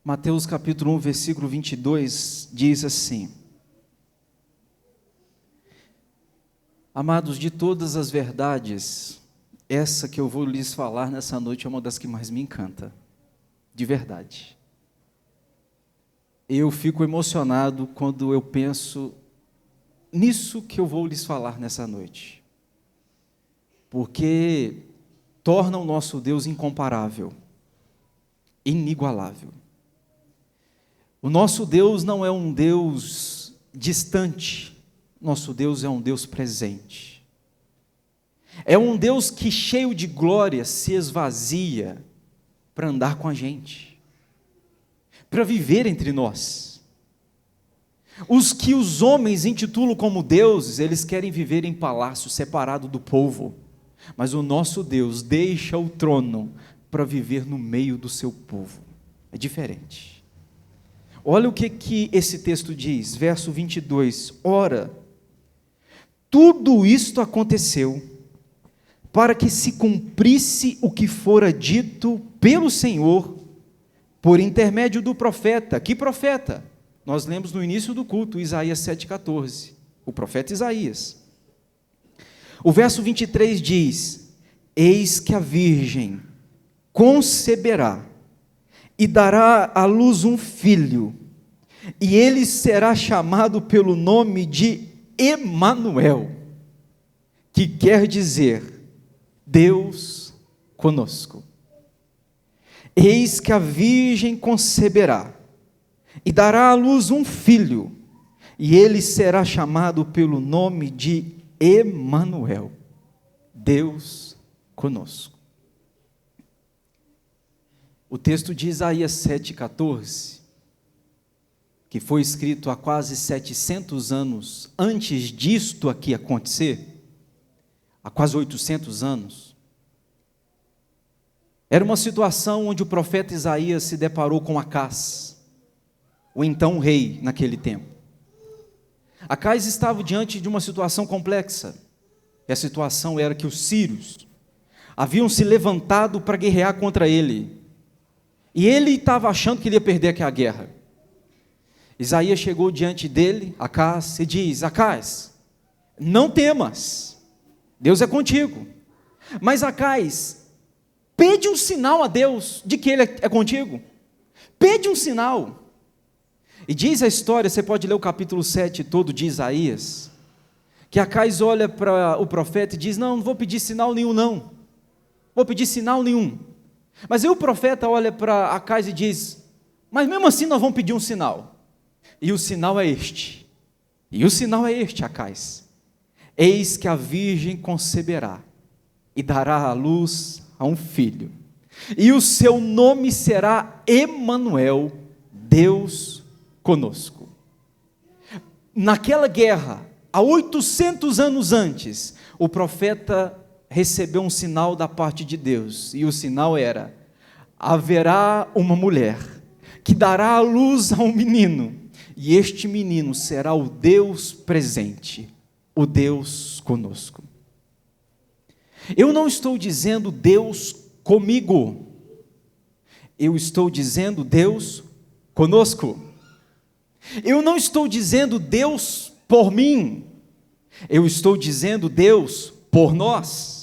Mateus capítulo 1, versículo 22, diz assim: Amados, de todas as verdades, essa que eu vou lhes falar nessa noite é uma das que mais me encanta, de verdade. Eu fico emocionado quando eu penso nisso que eu vou lhes falar nessa noite, porque torna o nosso Deus incomparável, inigualável. O nosso Deus não é um Deus distante, nosso Deus é um Deus presente. É um Deus que, cheio de glória, se esvazia para andar com a gente, para viver entre nós. Os que os homens intitulam como deuses, eles querem viver em palácio, separado do povo, mas o nosso Deus deixa o trono para viver no meio do seu povo. É diferente. Olha o que esse texto diz, verso 22, ora, tudo isto aconteceu para que se cumprisse o que fora dito pelo Senhor, por intermédio do profeta. Que profeta? Nós lemos no início do culto, Isaías 7,14, o profeta Isaías. O verso 23 diz, eis que a virgem conceberá, e dará à luz um filho, e ele será chamado pelo nome de Emanuel, que quer dizer, Deus conosco. Eis que a virgem conceberá, e dará à luz um filho, e ele será chamado pelo nome de Emanuel, Deus conosco. O texto de Isaías 7,14, que foi escrito há quase 700 anos antes disto aqui acontecer, há quase 800 anos, era uma situação onde o profeta Isaías se deparou com Acás, o então rei naquele tempo. Acás estava diante de uma situação complexa, e a situação era que os sírios haviam se levantado para guerrear contra ele, e ele estava achando que ele ia perder aquela guerra. Isaías chegou diante dele, Acás, e diz, Acás, não temas, Deus é contigo. Mas Acás, pede um sinal a Deus de que ele é contigo. Pede um sinal. E diz a história, você pode ler o capítulo 7 todo de Isaías, que Acás olha para o profeta e diz, não vou pedir sinal nenhum não, vou pedir sinal nenhum. Mas aí o profeta olha para Acás e diz, mas mesmo assim nós vamos pedir um sinal. E o sinal é este. E o sinal é este, Acás. Eis que a virgem conceberá e dará à luz a um filho. E o seu nome será Emanuel, Deus conosco. Naquela guerra, há 800 anos antes, o profeta recebeu um sinal da parte de Deus. E o sinal era, haverá uma mulher que dará à luz a um menino. E este menino será o Deus presente, o Deus conosco. Eu não estou dizendo Deus comigo, eu estou dizendo Deus conosco. Eu não estou dizendo Deus por mim, eu estou dizendo Deus por nós.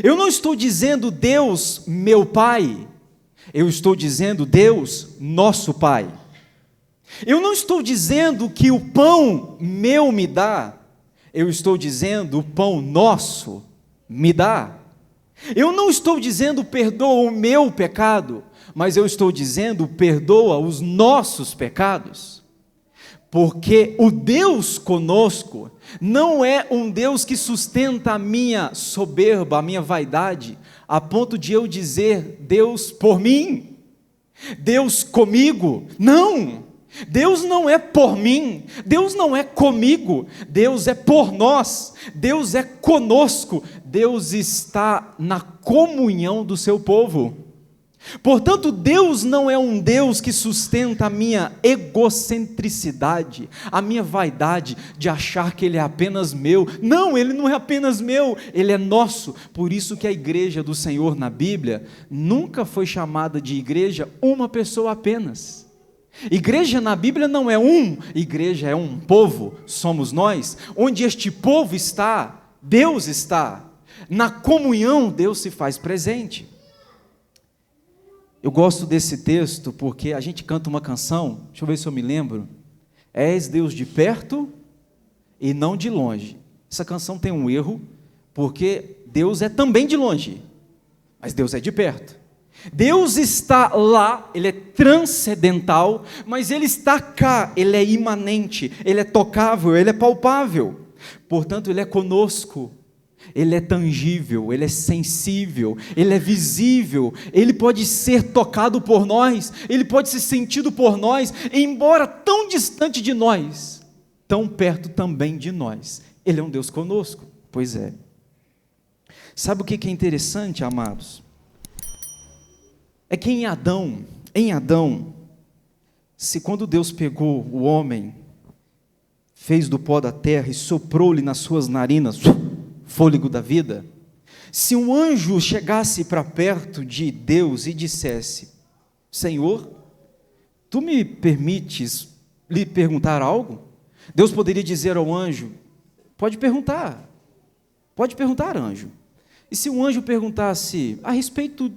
Eu não estou dizendo Deus meu Pai, eu estou dizendo Deus nosso Pai. Eu não estou dizendo que o pão meu me dá, eu estou dizendo o pão nosso me dá. Eu não estou dizendo perdoa o meu pecado, mas eu estou dizendo perdoa os nossos pecados. Porque o Deus conosco não é um Deus que sustenta a minha soberba, a minha vaidade, a ponto de eu dizer Deus por mim, Deus comigo. Não! Deus não é por mim, Deus não é comigo, Deus é por nós, Deus é conosco, Deus está na comunhão do seu povo. Portanto, Deus não é um Deus que sustenta a minha egocentricidade, a minha vaidade de achar que Ele é apenas meu. Não, Ele não é apenas meu, Ele é nosso. Por isso que a igreja do Senhor na Bíblia nunca foi chamada de igreja uma pessoa apenas. Igreja na Bíblia não é igreja é um povo, somos nós. Onde este povo está, Deus está. Na comunhão, Deus se faz presente. Eu gosto desse texto porque a gente canta uma canção, deixa eu ver se eu me lembro. És Deus de perto e não de longe. Essa canção tem um erro, porque Deus é também de longe, mas Deus é de perto. Deus está lá, Ele é transcendental, mas Ele está cá, Ele é imanente, Ele é tocável, Ele é palpável. Portanto, Ele é conosco. Ele é tangível, Ele é sensível, Ele é visível, Ele pode ser tocado por nós, Ele pode ser sentido por nós, embora tão distante de nós, tão perto também de nós. Ele é um Deus conosco, pois é. Sabe o que é interessante, amados? É que em Adão, se quando Deus pegou o homem, fez do pó da terra e soprou-lhe nas suas narinas fôlego da vida, se um anjo chegasse para perto de Deus e dissesse: Senhor, tu me permites lhe perguntar algo? Deus poderia dizer ao anjo: pode perguntar, anjo. E se um anjo perguntasse a respeito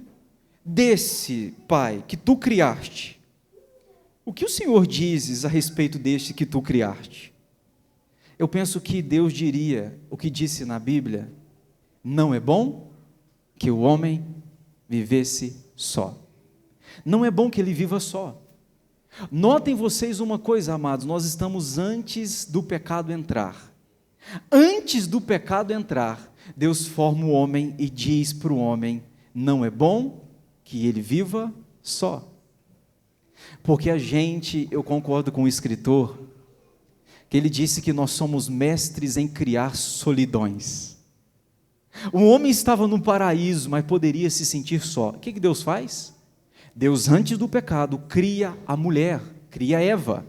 desse pai que tu criaste, o que o Senhor dizes a respeito deste que tu criaste? Eu penso que Deus diria o que disse na Bíblia: não é bom que o homem vivesse só. Não é bom que ele viva só. Notem vocês uma coisa, amados, nós estamos antes do pecado entrar. Antes do pecado entrar, Deus forma o homem e diz para o homem: não é bom que ele viva só. Porque eu concordo com o escritor, que ele disse que nós somos mestres em criar solidões. O homem estava no paraíso, mas poderia se sentir só. O que Deus faz? Deus, antes do pecado, cria a mulher, cria Eva,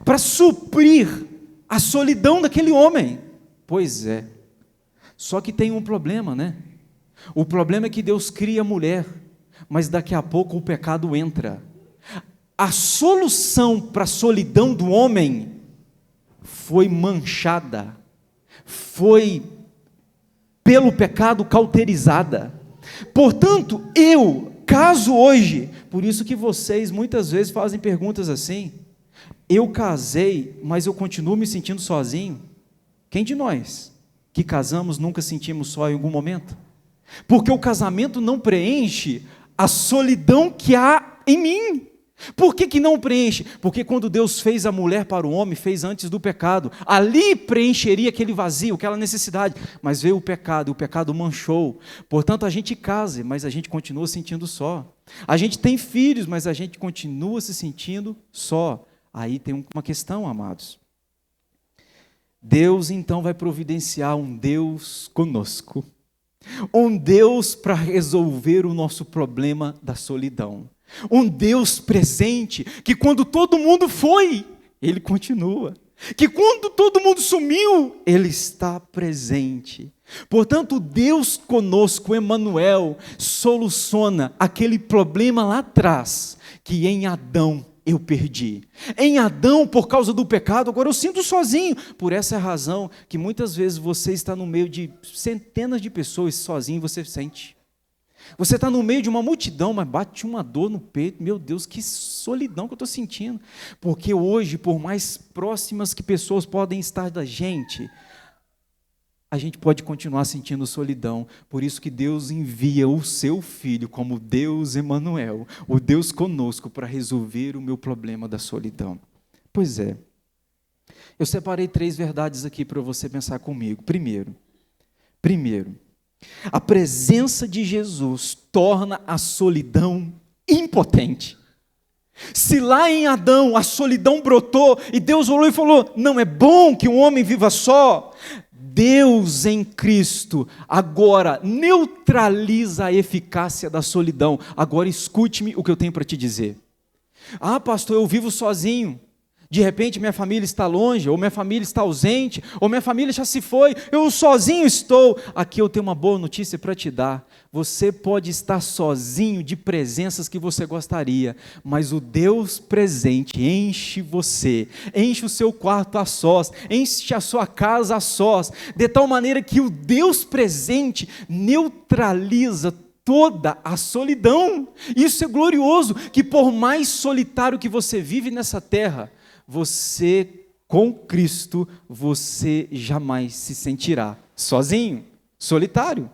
para suprir a solidão daquele homem. Pois é. Só que tem um problema, né? O problema é que Deus cria a mulher, mas daqui a pouco o pecado entra. A solução para a solidão do homem foi manchada, foi pelo pecado cauterizada. Portanto, eu caso hoje, por isso que vocês muitas vezes fazem perguntas assim: eu casei, mas eu continuo me sentindo sozinho. Quem de nós que casamos nunca sentimos só em algum momento? Porque o casamento não preenche a solidão que há em mim. Por que não preenche? Porque quando Deus fez a mulher para o homem, fez antes do pecado. Ali preencheria aquele vazio, aquela necessidade. Mas veio o pecado, e o pecado manchou. Portanto, a gente casa, mas a gente continua se sentindo só. A gente tem filhos, mas a gente continua se sentindo só. Aí tem uma questão, amados. Deus então vai providenciar um Deus conosco. Um Deus para resolver o nosso problema da solidão. Um Deus presente, que quando todo mundo foi, Ele continua. Que quando todo mundo sumiu, Ele está presente. Portanto, Deus conosco, Emanuel, soluciona aquele problema lá atrás, que em Adão eu perdi. Em Adão, por causa do pecado, agora eu sinto sozinho. Por essa razão que muitas vezes você está no meio de centenas de pessoas, sozinho você sente. Você está no meio de uma multidão, mas bate uma dor no peito. Meu Deus, que solidão que eu estou sentindo. Porque hoje, por mais próximas que pessoas podem estar da gente, a gente pode continuar sentindo solidão. Por isso que Deus envia o seu Filho como Deus Emanuel, o Deus conosco, para resolver o meu problema da solidão. Pois é. Eu separei 3 verdades aqui para você pensar comigo. Primeiro, a presença de Jesus torna a solidão impotente. Se lá em Adão a solidão brotou e Deus olhou e falou: não é bom que um homem viva só, Deus em Cristo agora neutraliza a eficácia da solidão. Agora escute-me o que eu tenho para te dizer. Ah, pastor, eu vivo sozinho. De repente minha família está longe, ou minha família está ausente, ou minha família já se foi, eu sozinho estou. Aqui eu tenho uma boa notícia para te dar. Você pode estar sozinho de presenças que você gostaria, mas o Deus presente enche você, enche o seu quarto a sós, enche a sua casa a sós, de tal maneira que o Deus presente neutraliza toda a solidão. Isso é glorioso, que por mais solitário que você vive nessa terra, você, com Cristo, você jamais se sentirá sozinho, solitário.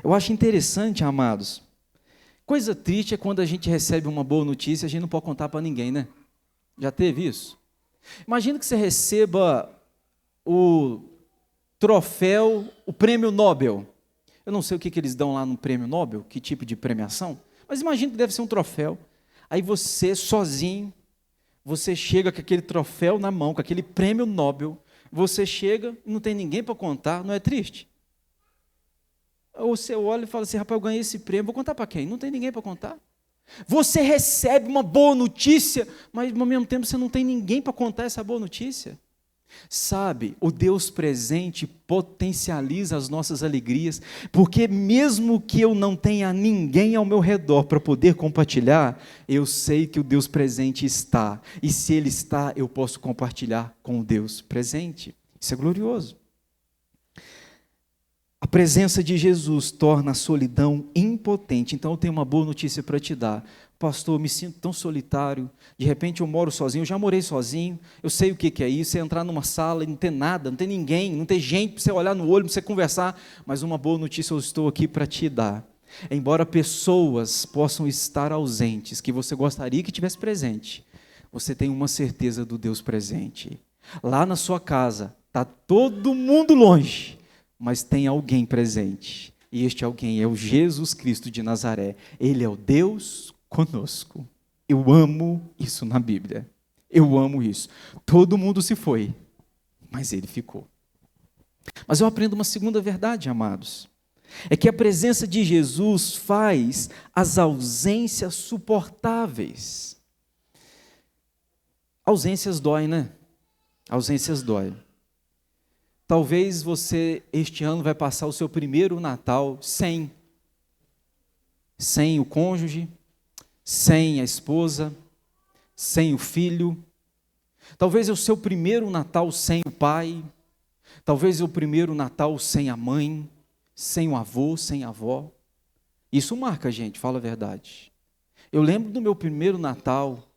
Eu acho interessante, amados, coisa triste é quando a gente recebe uma boa notícia, a gente não pode contar para ninguém, né? Já teve isso? Imagina que você receba o troféu, o prêmio Nobel. Eu não sei o que eles dão lá no prêmio Nobel, que tipo de premiação, mas imagina que deve ser um troféu. Aí você, sozinho, você chega com aquele troféu na mão, com aquele prêmio Nobel, você chega e não tem ninguém para contar, não é triste? Ou você olha e fala assim, rapaz, eu ganhei esse prêmio, vou contar para quem? Não tem ninguém para contar. Você recebe uma boa notícia, mas ao mesmo tempo você não tem ninguém para contar essa boa notícia. Sabe, o Deus presente potencializa as nossas alegrias, porque mesmo que eu não tenha ninguém ao meu redor para poder compartilhar, eu sei que o Deus presente está, e se Ele está, eu posso compartilhar com o Deus presente. Isso é glorioso. A presença de Jesus torna a solidão impotente. Então eu tenho uma boa notícia para te dar. Pastor, eu me sinto tão solitário, de repente eu moro sozinho, eu já morei sozinho, eu sei o que é isso, é entrar numa sala e não ter nada, não ter ninguém, não ter gente para você olhar no olho, para você conversar, mas uma boa notícia eu estou aqui para te dar. Embora pessoas possam estar ausentes, que você gostaria que tivesse presente, você tem uma certeza do Deus presente. Lá na sua casa, está todo mundo longe, mas tem alguém presente, e este alguém é o Jesus Cristo de Nazaré. Ele é o Deus conosco. Eu amo isso na Bíblia. Eu amo isso. Todo mundo se foi, mas ele ficou. Mas eu aprendo uma segunda verdade, amados. É que a presença de Jesus faz as ausências suportáveis. Ausências dói, né? Ausências dói. Talvez você, este ano, vai passar o seu primeiro Natal sem o cônjuge, sem a esposa, sem o filho. Talvez é o seu primeiro Natal sem o pai, talvez é o primeiro Natal sem a mãe, sem o avô, sem a avó. Isso marca a gente, fala a verdade. Eu lembro do meu primeiro Natal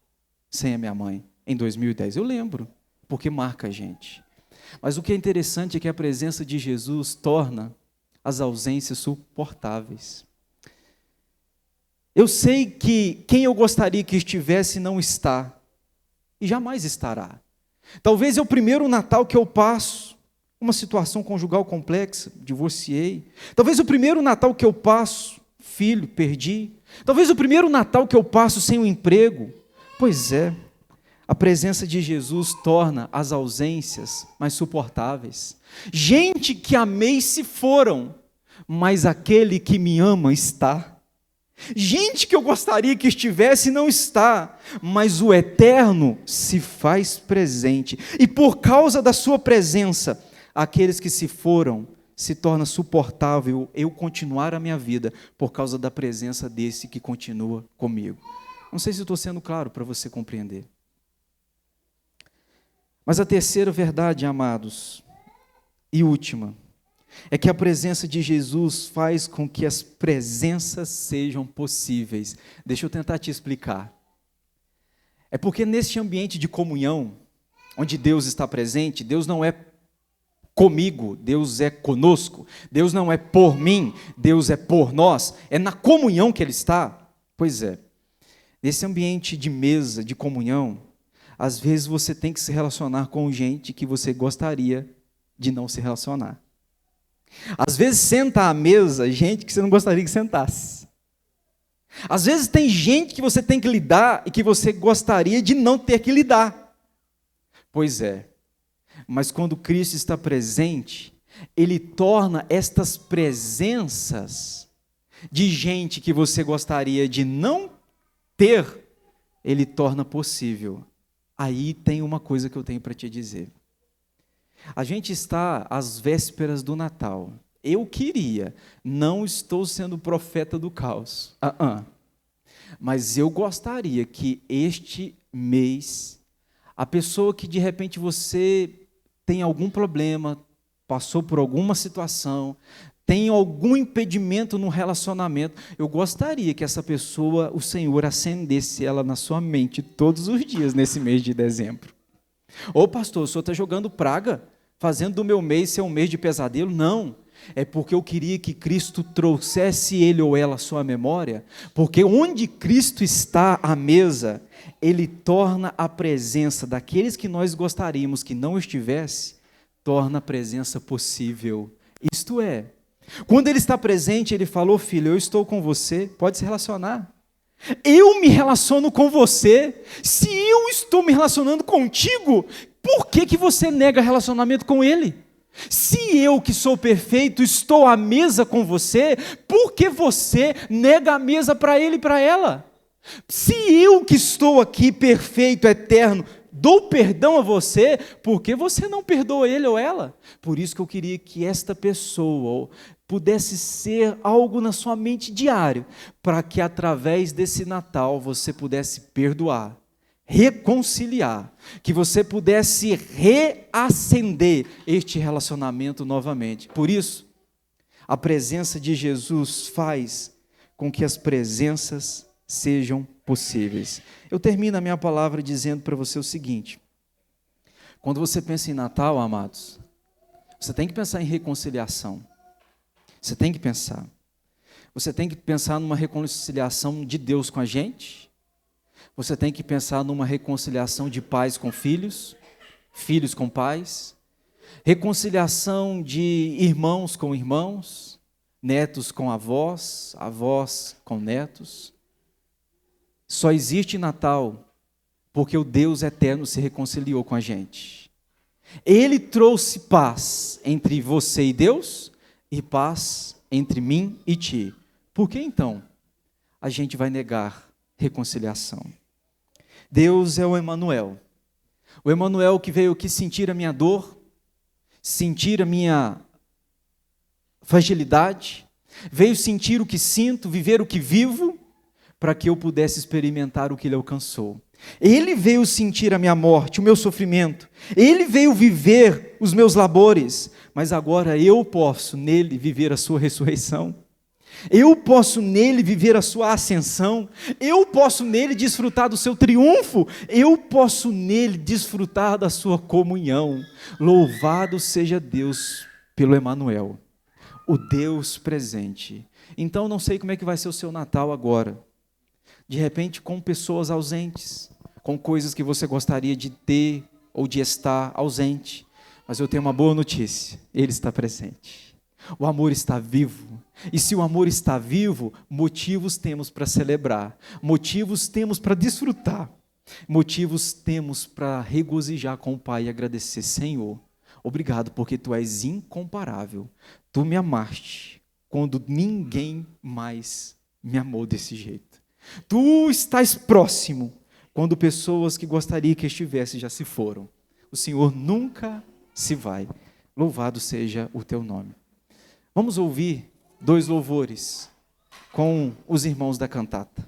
sem a minha mãe, em 2010. Eu lembro, porque marca a gente. Mas o que é interessante é que a presença de Jesus torna as ausências suportáveis. Eu sei que quem eu gostaria que estivesse não está, e jamais estará. Talvez é o primeiro Natal que eu passo, uma situação conjugal complexa, divorciei. Talvez o primeiro Natal que eu passo, filho, perdi. Talvez o primeiro Natal que eu passo sem um emprego. Pois é, a presença de Jesus torna as ausências mais suportáveis. Gente que amei se foram, mas aquele que me ama está. Gente que eu gostaria que estivesse não está, mas o Eterno se faz presente. E por causa da sua presença, aqueles que se foram, se torna suportável eu continuar a minha vida, por causa da presença desse que continua comigo. Não sei se estou sendo claro para você compreender. Mas a terceira verdade, amados, e última, é que a presença de Jesus faz com que as presenças sejam possíveis. Deixa eu tentar te explicar. É porque neste ambiente de comunhão, onde Deus está presente, Deus não é comigo, Deus é conosco. Deus não é por mim, Deus é por nós. É na comunhão que Ele está. Pois é, nesse ambiente de mesa, de comunhão, às vezes você tem que se relacionar com gente que você gostaria de não se relacionar. Às vezes senta à mesa gente que você não gostaria que sentasse. Às vezes tem gente que você tem que lidar e que você gostaria de não ter que lidar. Pois é, Mas quando Cristo está presente, Ele torna estas presenças de gente que você gostaria de não ter, Ele torna possível. Aí tem uma coisa que eu tenho para te dizer. A gente está às vésperas do Natal. Eu queria, não estou sendo profeta do caos, mas eu gostaria que este mês, a pessoa que de repente você tem algum problema, passou por alguma situação, tem algum impedimento no relacionamento, eu gostaria que essa pessoa, o Senhor, acendesse ela na sua mente todos os dias nesse mês de dezembro. Ô pastor, o senhor está jogando praga, fazendo do meu mês ser um mês de pesadelo? Não, é porque eu queria que Cristo trouxesse ele ou ela à sua memória, porque onde Cristo está à mesa, Ele torna a presença daqueles que nós gostaríamos que não estivesse, torna a presença possível. Isto é, quando Ele está presente, Ele falou: filho, eu estou com você, pode se relacionar. Eu me relaciono com você. Se eu estou me relacionando contigo, por que você nega relacionamento com Ele? Se eu, que sou perfeito, estou à mesa com você, por que você nega a mesa para ele e para ela? Se eu, que estou aqui perfeito, eterno, dou perdão a você, por que você não perdoa ele ou ela? Por isso que eu queria que esta pessoa pudesse ser algo na sua mente diário, para que através desse Natal você pudesse perdoar, reconciliar, que você pudesse reacender este relacionamento novamente. Por isso, a presença de Jesus faz com que as presenças sejam possíveis. Eu termino a minha palavra dizendo para você o seguinte: quando você pensa em Natal, amados, você tem que pensar em reconciliação. Você tem que pensar. Você tem que pensar numa reconciliação de Deus com a gente. Você tem que pensar numa reconciliação de pais com filhos, filhos com pais, reconciliação de irmãos com irmãos, netos com avós, avós com netos. Só existe Natal porque o Deus eterno se reconciliou com a gente. Ele trouxe paz entre você e Deus e paz entre mim e ti. Por que então a gente vai negar reconciliação? Deus é o Emanuel que veio aqui sentir a minha dor, sentir a minha fragilidade, veio sentir o que sinto, viver o que vivo, para que eu pudesse experimentar o que Ele alcançou. Ele veio sentir a minha morte, o meu sofrimento, Ele veio viver os meus labores, mas agora eu posso nele viver a sua ressurreição. Eu posso nele viver a sua ascensão, eu posso nele desfrutar do seu triunfo, eu posso nele desfrutar da sua comunhão. Louvado seja Deus pelo Emanuel, o Deus presente. Então não sei como é que vai ser o seu Natal agora, de repente com pessoas ausentes, com coisas que você gostaria de ter ou de estar ausente, mas eu tenho uma boa notícia: Ele está presente. O amor está vivo, e se o amor está vivo, motivos temos para celebrar, motivos temos para desfrutar, motivos temos para regozijar com o Pai e agradecer: Senhor, obrigado porque Tu és incomparável, Tu me amaste quando ninguém mais me amou desse jeito, Tu estás próximo quando pessoas que gostaria que estivesse já se foram, o Senhor nunca se vai, louvado seja o Teu nome. Vamos ouvir 2 louvores com os irmãos da cantata.